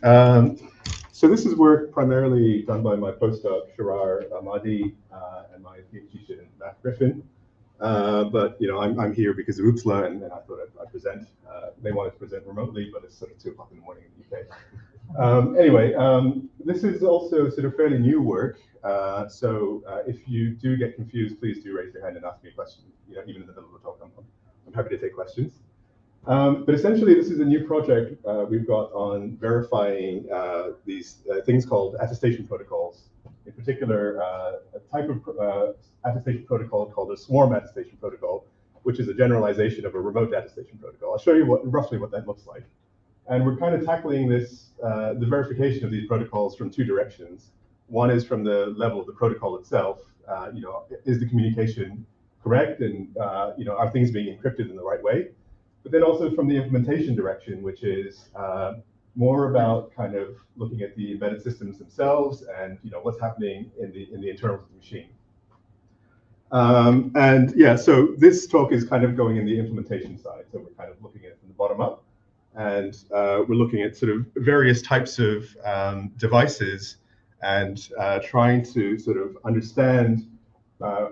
Um, so this is work primarily done by my postdoc, Shirar Ahmadi, and my PhD student, Matt Griffin. But I'm here because of UPSLA, and I thought I'd present. They wanted to present remotely, but it's sort of 2 o'clock in the morning in the UK. Anyway, this is also sort of fairly new work. So if you do get confused, please do raise your hand and ask me a question. Even in the middle of the talk, I'm happy to take questions. But essentially, this is a new project we've got on verifying these things called attestation protocols. In particular, a type of attestation protocol called a swarm attestation protocol, which is a generalization of a remote attestation protocol. I'll show you roughly what that looks like. And we're kind of tackling this, the verification of these protocols from 2 directions. One is from the level of the protocol itself. Is the communication correct, and are things being encrypted in the right way? But then also from the implementation direction, which is more about kind of looking at the embedded systems themselves and what's happening in the internals of the machine. And yeah, so this talk is kind of going in the implementation side. So we're kind of looking at it from the bottom up, and we're looking at sort of various types of devices and trying to sort of understand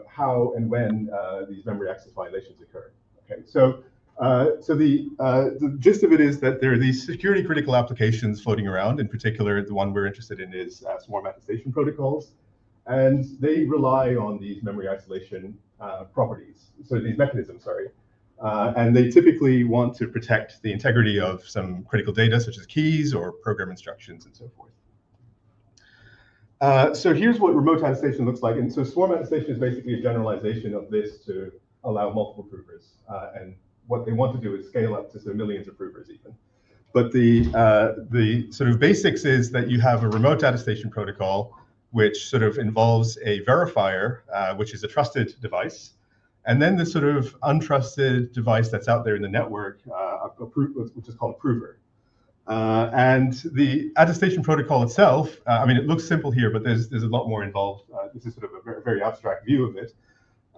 how and when these memory access violations occur. Okay, so the gist of it is that there are these security critical applications floating around. In particular, the one we're interested in is swarm attestation protocols, and they rely on these memory isolation properties. So these mechanisms, sorry, and they typically want to protect the integrity of some critical data, such as keys or program instructions and so forth. So here's what remote attestation looks like. And so swarm attestation is basically a generalization of this to allow multiple provers. And what they want to do is scale up to sort of millions of provers even. But the sort of basics is that you have a remote attestation protocol, which sort of involves a verifier, which is a trusted device, and then this sort of untrusted device that's out there in the network, which is called a prover. And the attestation protocol itself, I mean, it looks simple here, but there's a lot more involved. This is sort of a very, very abstract view of it.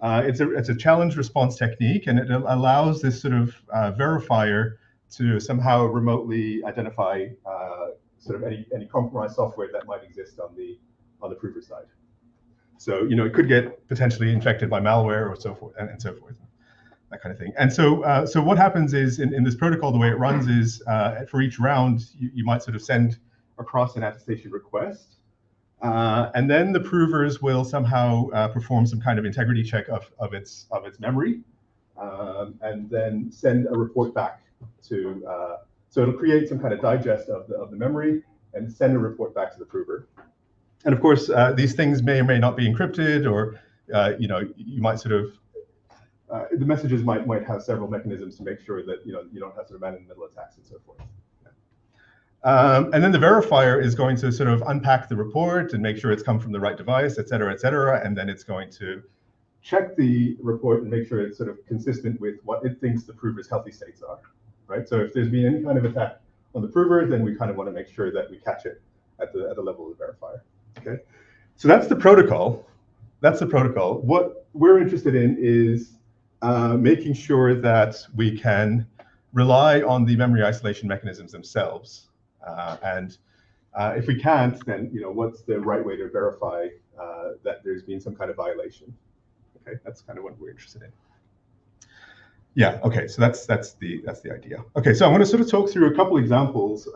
It's a challenge response technique, and it allows this sort of verifier to somehow remotely identify sort of any compromised software that might exist on the prover side. So it could get potentially infected by malware or so forth and so forth, that kind of thing. And so so what happens is in this protocol, the way it runs is for each round you might sort of send across an attestation request. And then the provers will somehow perform some kind of integrity check of its memory, and then send a report back to. So it'll create some kind of digest of the memory and send a report back to the prover. And of course, these things may or may not be encrypted, or you might sort of the messages might have several mechanisms to make sure that you don't have sort of man-in-the-middle attacks and so forth. And then the verifier is going to sort of unpack the report and make sure it's come from the right device, et cetera, and then it's going to check the report and make sure it's sort of consistent with what it thinks the prover's healthy states are, right? So if there's been any kind of attack on the prover, then we kind of want to make sure that we catch it at the level of the verifier, okay? So that's the protocol. That's the protocol. What we're interested in is making sure that we can rely on the memory isolation mechanisms themselves. And if we can't, then what's the right way to verify that there's been some kind of violation? Okay, that's kind of what we're interested in. Yeah. Okay. So that's the idea. Okay. So I want to sort of talk through a couple examples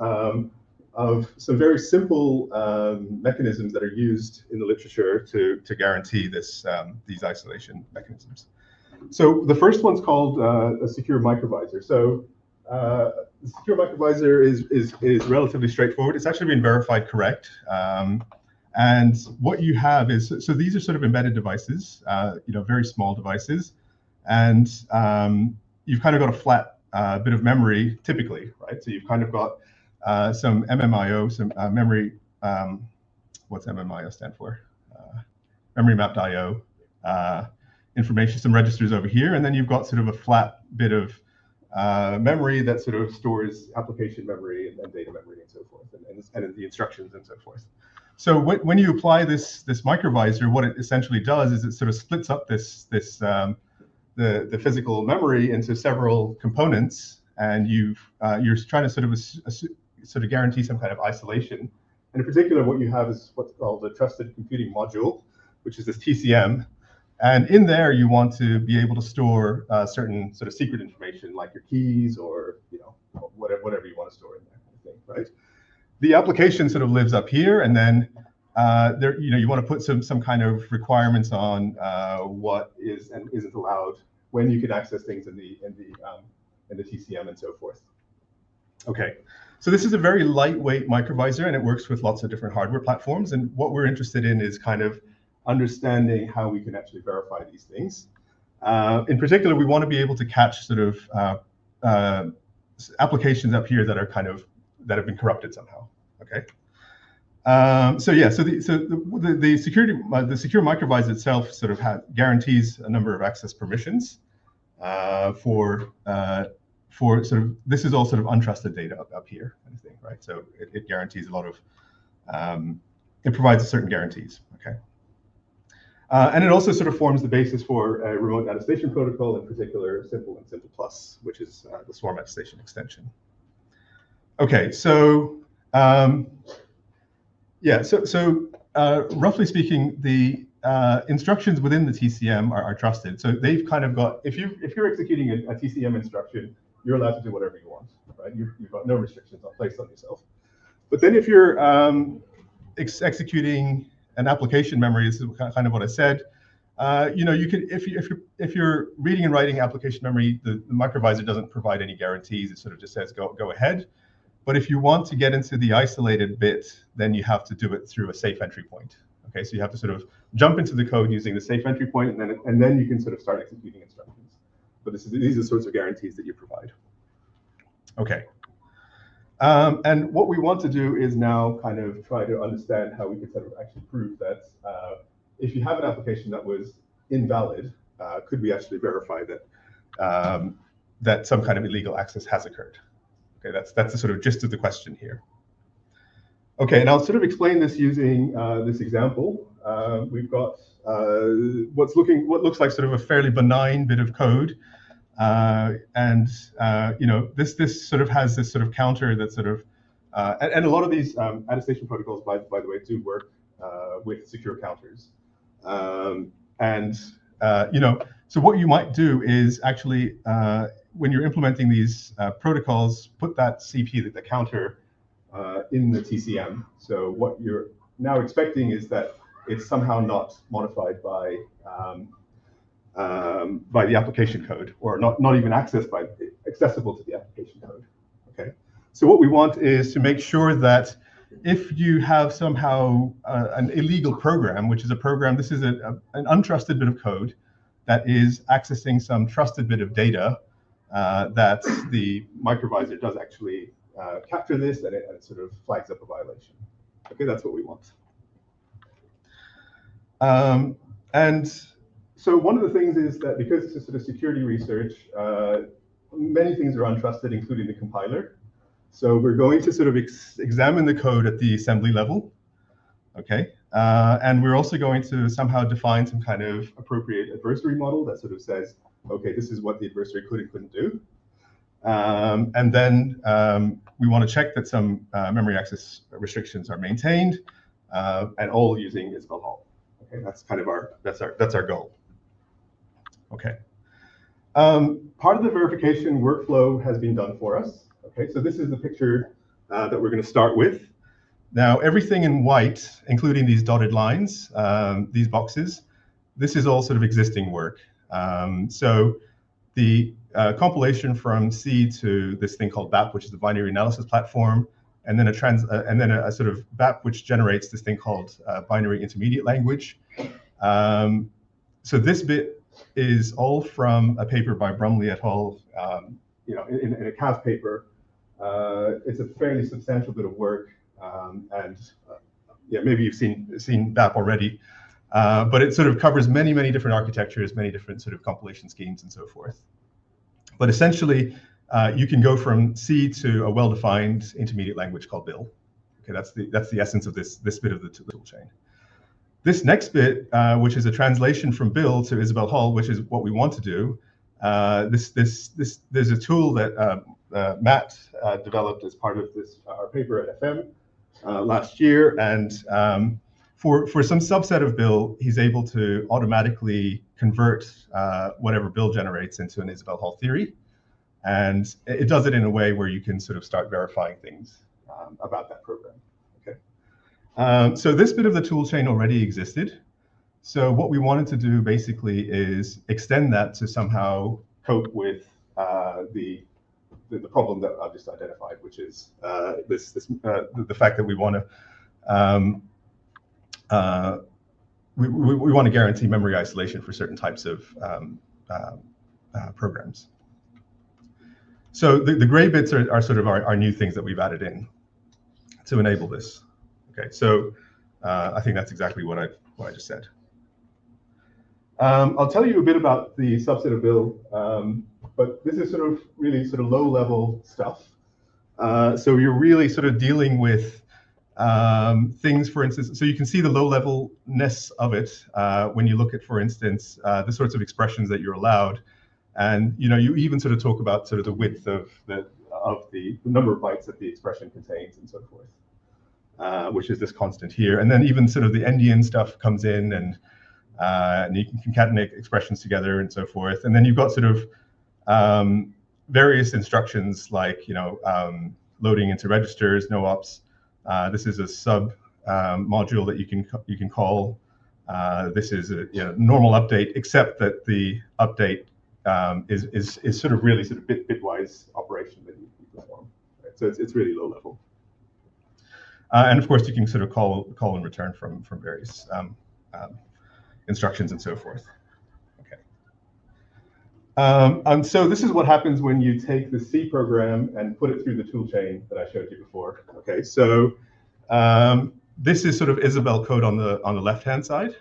of some very simple mechanisms that are used in the literature to guarantee this these isolation mechanisms. So the first one's called a secure microvisor. So the secure microvisor is relatively straightforward. It's actually been verified correct. And what you have is, so these are sort of embedded devices, very small devices. And you've kind of got a flat bit of memory typically, right? So you've kind of got some MMIO, some memory, what's MMIO stand for? Memory mapped IO information, some registers over here. And then you've got sort of a flat bit of memory that sort of stores application memory and data memory and so forth, and the instructions and so forth. So when you apply this microvisor, what it essentially does is it sort of splits up the physical memory into several components, and you're trying to sort of sort of guarantee some kind of isolation. And in particular, what you have is what's called a trusted computing module, which is this TCM. And in there, you want to be able to store certain sort of secret information, like your keys or whatever you want to store in there, I think, right? The application sort of lives up here, and then you want to put some kind of requirements on what is and isn't allowed, when you can access things in the TCM and so forth. Okay, so this is a very lightweight microvisor, and it works with lots of different hardware platforms. And what we're interested in is kind of understanding how we can actually verify these things. In particular, we want to be able to catch sort of applications up here that are that have been corrupted somehow. Okay. So the secure microvisor itself sort of guarantees a number of access permissions for sort of, this is all sort of untrusted data up here, kind of thing, right? So it guarantees a lot of, it provides certain guarantees. Okay. And it also sort of forms the basis for a remote attestation protocol, in particular Simple and Simple Plus, which is the Swarm attestation extension. Okay, so roughly speaking, the instructions within the TCM are trusted. So they've kind of got, if you're executing a TCM instruction, you're allowed to do whatever you want, right? You've got no restrictions placed on yourself. But then if you're executing an application memory, this is kind of what I said. You can, if you're reading and writing application memory, the microvisor doesn't provide any guarantees. It sort of just says go ahead. But if you want to get into the isolated bit, then you have to do it through a safe entry point. Okay, so you have to sort of jump into the code using the safe entry point, and then you can sort of start executing instructions. But these are the sorts of guarantees that you provide. Okay. And what we want to do is now kind of try to understand how we can sort of actually prove that if you have an application that was invalid, could we actually verify that that some kind of illegal access has occurred? Okay, that's the sort of gist of the question here. Okay, and I'll sort of explain this using this example. We've got what looks like sort of a fairly benign bit of code. This sort of has this sort of counter that sort of, and a lot of these attestation protocols, by the way, do work with secure counters. So what you might do is actually, when you're implementing these protocols, put that CP, the counter, in the TCM. So what you're now expecting is that it's somehow not modified by the application code, or not even accessible to the application code. Okay. So what we want is to make sure that if you have somehow an illegal program, which is a program, this is an untrusted bit of code that is accessing some trusted bit of data, that the microvisor does actually capture this, and it sort of flags up a violation. Okay, that's what we want. So one of the things is that because it's a sort of security research, many things are untrusted, including the compiler. So we're going to sort of examine the code at the assembly level, okay? And we're also going to somehow define some kind of appropriate adversary model that sort of says, okay, this is what the adversary could and couldn't do. And then we want to check that some memory access restrictions are maintained, and all using Isabelle HOL. Okay, that's kind of that's our goal. Okay. Part of the verification workflow has been done for us. Okay, so this is the picture that we're going to start with. Now, everything in white, including these dotted lines, these boxes, this is all sort of existing work. So the compilation from C to this thing called BAP, which is the binary analysis platform, and then a sort of BAP which generates this thing called binary intermediate language. So this bit is all from a paper by Brumley et al. In a CAS paper. It's a fairly substantial bit of work, maybe you've seen BAP already, but it sort of covers many different architectures, many different sort of compilation schemes, and so forth. But essentially, you can go from C to a well-defined intermediate language called BIL. Okay, that's the essence of this bit of the tool chain. This next bit, which is a translation from BIL to Isabelle HOL, which is what we want to do, There's a tool that Matt developed as part of our paper at FM last year, and for some subset of Bill, he's able to automatically convert whatever Bill generates into an Isabelle Hall theory, and it does it in a way where you can sort of start verifying things about that program. Okay, so this bit of the tool chain already existed. So what we wanted to do basically is extend that to somehow cope with the problem that I've just identified, which is the fact that we want to we want to guarantee memory isolation for certain types of programs. So the gray bits are sort of our new things that we've added in to enable this. Okay, so I think that's exactly what I just said. I'll tell you a bit about the subset of Bill, but this is really low-level stuff. So you're really sort of dealing with things, for instance, so you can see the low-levelness of it when you look at, for instance, the sorts of expressions that you're allowed. And you even sort of talk about sort of the width of the number of bytes that the expression contains and so forth, which is this constant here. And then even sort of the endian stuff comes in, and you can concatenate expressions together and so forth. And then you've got sort of various instructions like loading into registers, no ops. This is a sub module that you can call. This is a normal update, except that the update is sort of really sort of bitwise operation that you perform. Right? So it's really low level. And of course, you can sort of call and return from various instructions and so forth. Okay. And so this is what happens when you take the C program and put it through the tool chain that I showed you before. Okay, so this is sort of Isabelle code on the left-hand side,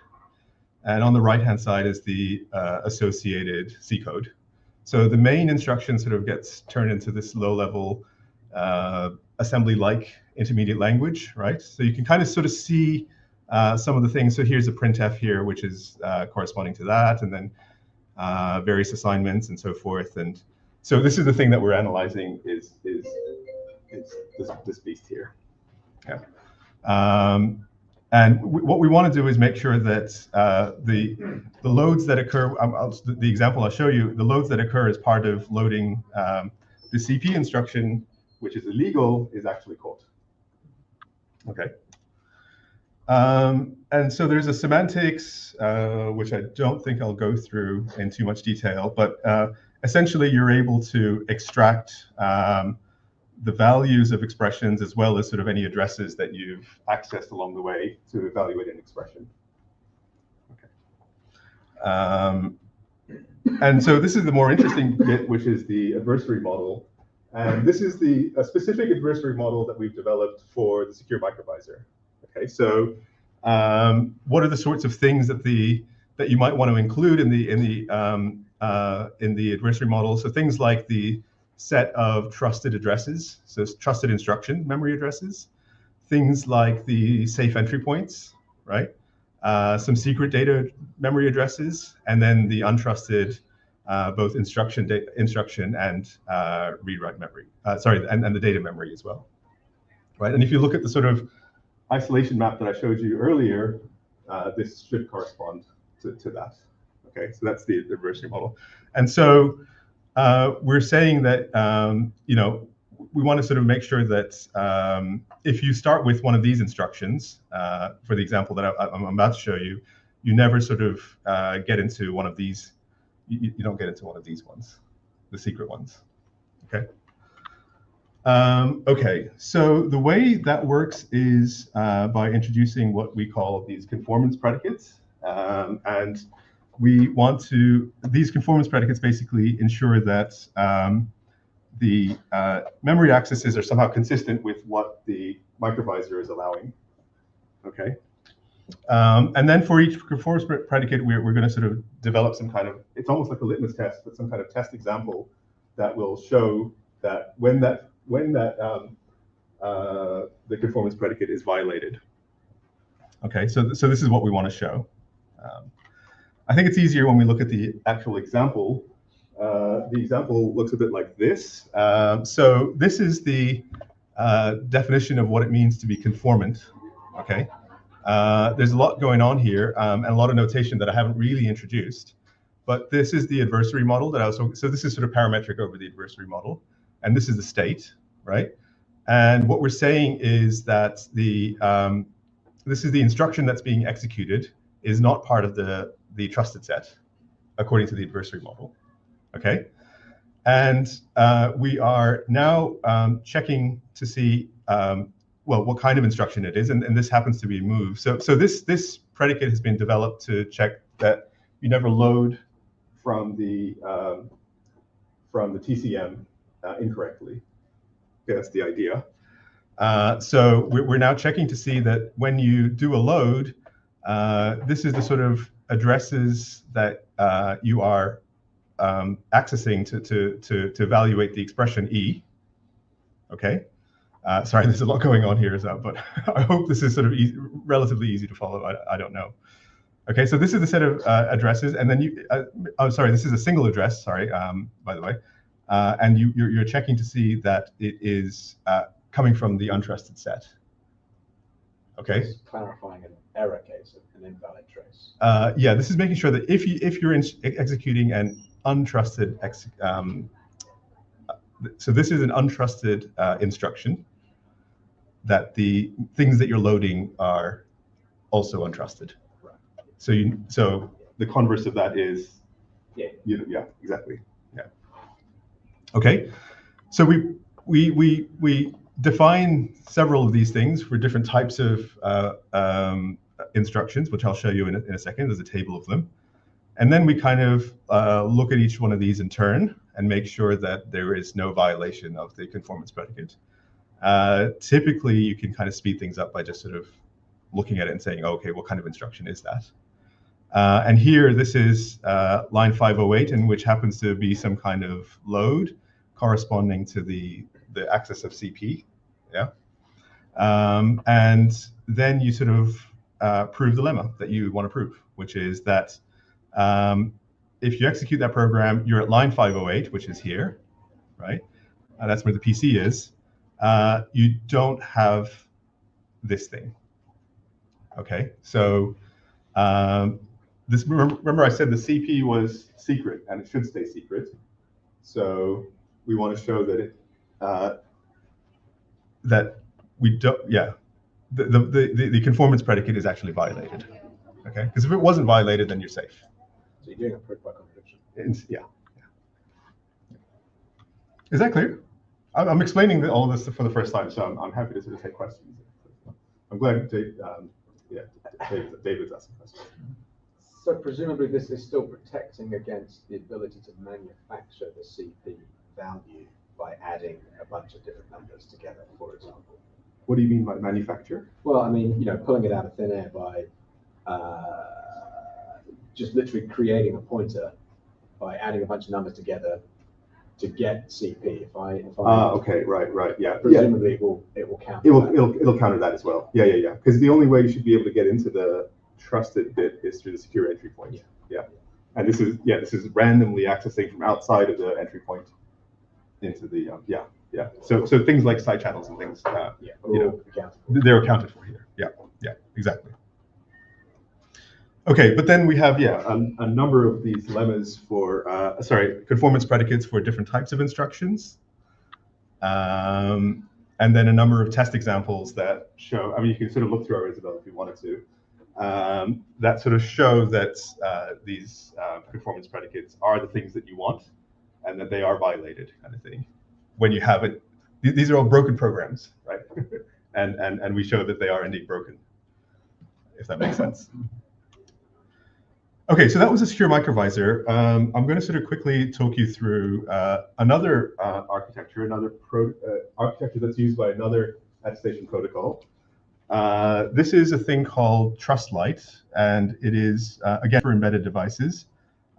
and on the right-hand side is the associated C code. So the main instruction sort of gets turned into this low-level assembly-like intermediate language, right? So you can kind of sort of see some of the things. So here's a printf here, which is corresponding to that, and then various assignments and so forth. And so this is the thing that we're analyzing is this beast here. Yeah. And what we want to do is make sure that the loads that occur, the example I'll show you, the loads that occur as part of loading the CP instruction, which is illegal, is actually caught. Okay. And so there's a semantics, which I don't think I'll go through in too much detail, but essentially you're able to extract the values of expressions as well as sort of any addresses that you've accessed along the way to evaluate an expression. Okay. And so this is the more interesting bit, which is the adversary model. And this is a specific adversary model that we've developed for the secure microvisor. Okay, so what are the sorts of things that you might want to include in the adversary model? So things like the set of trusted addresses, so trusted instruction memory addresses, things like the safe entry points, right? Some secret data memory addresses, and then the untrusted both instruction and read-write memory. And the data memory as well, right? And if you look at the sort of isolation map that I showed you earlier, this should correspond to that. Okay, so that's the adversary model. And so we're saying that we want to sort of make sure that if you start with one of these instructions, for the example that I'm about to show you, you never sort of get into one of these. You don't get into one of these ones, the secret ones. Okay. Okay, so the way that works is by introducing what we call these conformance predicates. And we want these conformance predicates basically ensure that the memory accesses are somehow consistent with what the microvisor is allowing. Okay. And then for each conformance predicate, we're going to sort of develop some kind of, it's almost like a litmus test, but some kind of test example that will show that when the conformance predicate is violated. Okay, so this is what we want to show. I think it's easier when we look at the actual example The example looks a bit like this. So this is the definition of what it means to be conformant. Okay. There's a lot going on here and a lot of notation that I haven't really introduced. But this is the adversary model that I was, so this is sort of parametric over the adversary model. And this is the state, right? And what we're saying is that this is the instruction that's being executed is not part of the trusted set, according to the adversary model. Okay, and we are now checking to see well what kind of instruction it is, and this happens to be move. So this predicate has been developed to check that you never load from the TCM incorrectly. Okay, that's the idea. So we're now checking to see that when you do a load, this is the sort of addresses that you are accessing to evaluate the expression E. Okay. Sorry, there's a lot going on here, but I hope this is sort of relatively easy to follow. I don't know. Okay, so this is the set of addresses, and then you. Oh, sorry, this is a single address. Sorry, by the way, and you're checking to see that it is coming from the untrusted set. Okay. Just clarifying an error case, an invalid trace. Yeah, this is making sure that if you're executing an untrusted so this is an untrusted instruction, that the things that you're loading are also untrusted. Right. So the converse of that is yeah, exactly. Yeah. Okay. So we define several of these things for different types of instructions, which I'll show you in a second. There's a table of them. And then we kind of look at each one of these in turn and make sure that there is no violation of the conformance predicate. Typically, you can kind of speed things up by just sort of looking at it and saying, oh, okay, what kind of instruction is that? And here, this is line 508, in which happens to be some kind of load corresponding to the axis of CP. Yeah. And then you sort of prove the lemma that you want to prove, which is that if you execute that program, you're at line 508, which is here, right? That's where the PC is. You don't have this thing. Okay, so this, remember I said the CP was secret and it should stay secret. So we want to show that it that we don't, yeah, the conformance predicate is actually violated. Okay, because if it wasn't violated, then you're safe. So you're doing a proof by contradiction. Yeah. Is that clear? I'm explaining all of this for the first time, so I'm happy to sort of take questions. I'm glad David's asking questions. So presumably this is still protecting against the ability to manufacture the CP value by adding a bunch of different numbers together, for example. What do you mean by manufacture? Well, I mean, pulling it out of thin air by just literally creating a pointer by adding a bunch of numbers together to get CP. If I okay, right, yeah. Presumably it will counter. It'll counter that as well. Yeah. Because the only way you should be able to get into the trusted bit is through the secure entry point. Yeah. And this is randomly accessing from outside of the entry point into the yeah. So things like side channels and things, they're accounted for here. Yeah, exactly. Okay, but then we have a number of these lemmas for conformance predicates for different types of instructions, and then a number of test examples that show. I mean, you can sort of look through our Isabelle if you wanted to. That sort of show that these conformance predicates are the things that you want, and that they are violated, kind of thing. When you have it, these are all broken programs, right? and we show that they are indeed broken, if that makes sense. Okay, so that was a secure microvisor. I'm going to sort of quickly talk you through another architecture, architecture that's used by another attestation protocol. This is a thing called TrustLite, and it is, again, for embedded devices.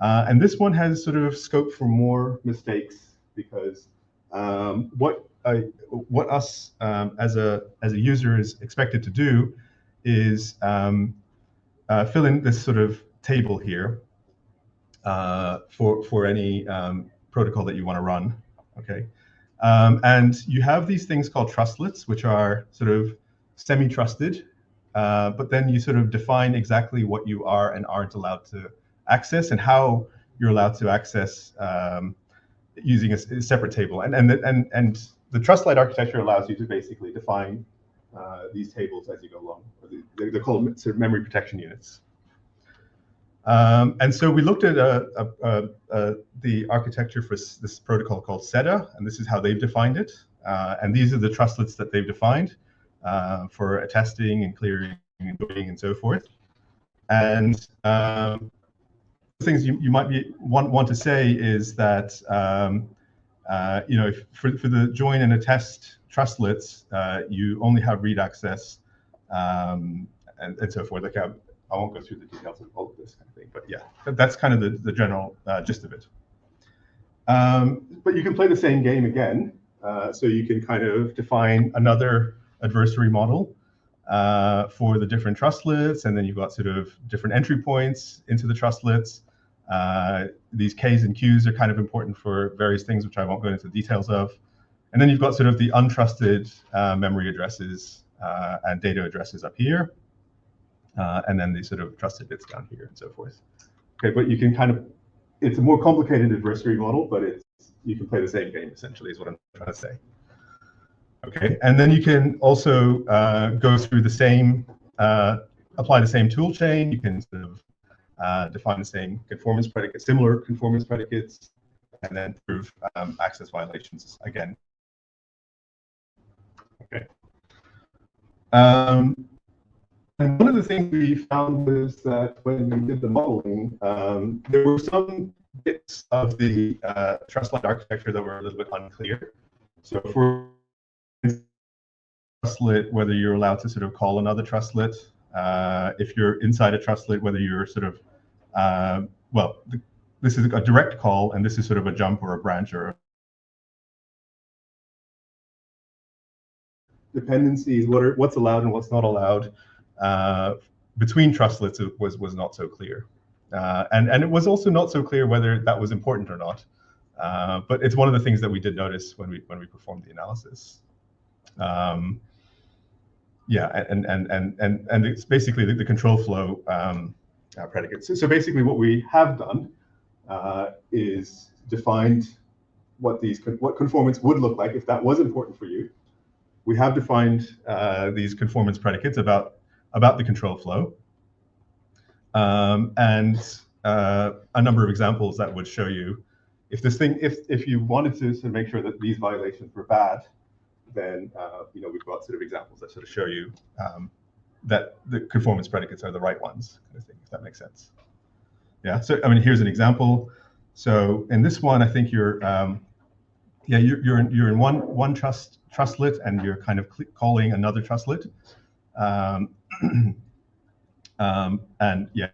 And this one has sort of scope for more mistakes because what us as a user is expected to do is fill in this sort of table here, for any protocol that you want to run. Okay, and you have these things called trustlets, which are sort of semi-trusted, but then you sort of define exactly what you are and aren't allowed to access and how you're allowed to access using a separate table. And the TrustLite architecture allows you to basically define these tables as you go along. They're called sort of memory protection units. And so we looked at the architecture for this protocol called SEDA, and this is how they've defined it. And these are the trustlets that they've defined for attesting and clearing and doing and so forth. And things you might want to say is that for the join and attest trustlets, you only have read access and so forth. Like I won't go through the details of all of this kind of thing, but yeah, that's kind of the general gist of it. But you can play the same game again. So you can kind of define another adversary model for the different trustlets, and then you've got sort of different entry points into the trustlets. These Ks and Qs are kind of important for various things, which I won't go into the details of. And then you've got sort of the untrusted memory addresses and data addresses up here. And then the sort of trusted bits down here and so forth. Okay, but you can kind of, it's a more complicated adversary model, but you can play the same game essentially is what I'm trying to say. Okay, and then you can also go through the same, apply the same tool chain. You can sort of define the same conformance predicates, similar conformance predicates, and then prove access violations again. Okay. And one of the things we found was that when we did the modeling, there were some bits of the TrustLite architecture that were a little bit unclear. So for trustlet, whether you're allowed to sort of call another trustlet, if you're inside a trustlet, whether you're sort of, this is a direct call, and this is sort of a jump or a branch or dependencies, what's allowed and what's not allowed. Between trustlets was not so clear, and it was also not so clear whether that was important or not. But it's one of the things that we did notice when we performed the analysis. Yeah, and it's basically the control flow predicates. So basically, what we have done is defined what conformance would look like if that was important for you. We have defined these conformance predicates about the control flow, and a number of examples that would show you if you wanted to sort of make sure that these violations were bad, then we've got sort of examples that sort of show you that the conformance predicates are the right ones, kind of thing, if that makes sense. Yeah. So I mean, here's an example. So in this one, I think you're in one trustlet, and you're kind of calling another trustlet. And yeah,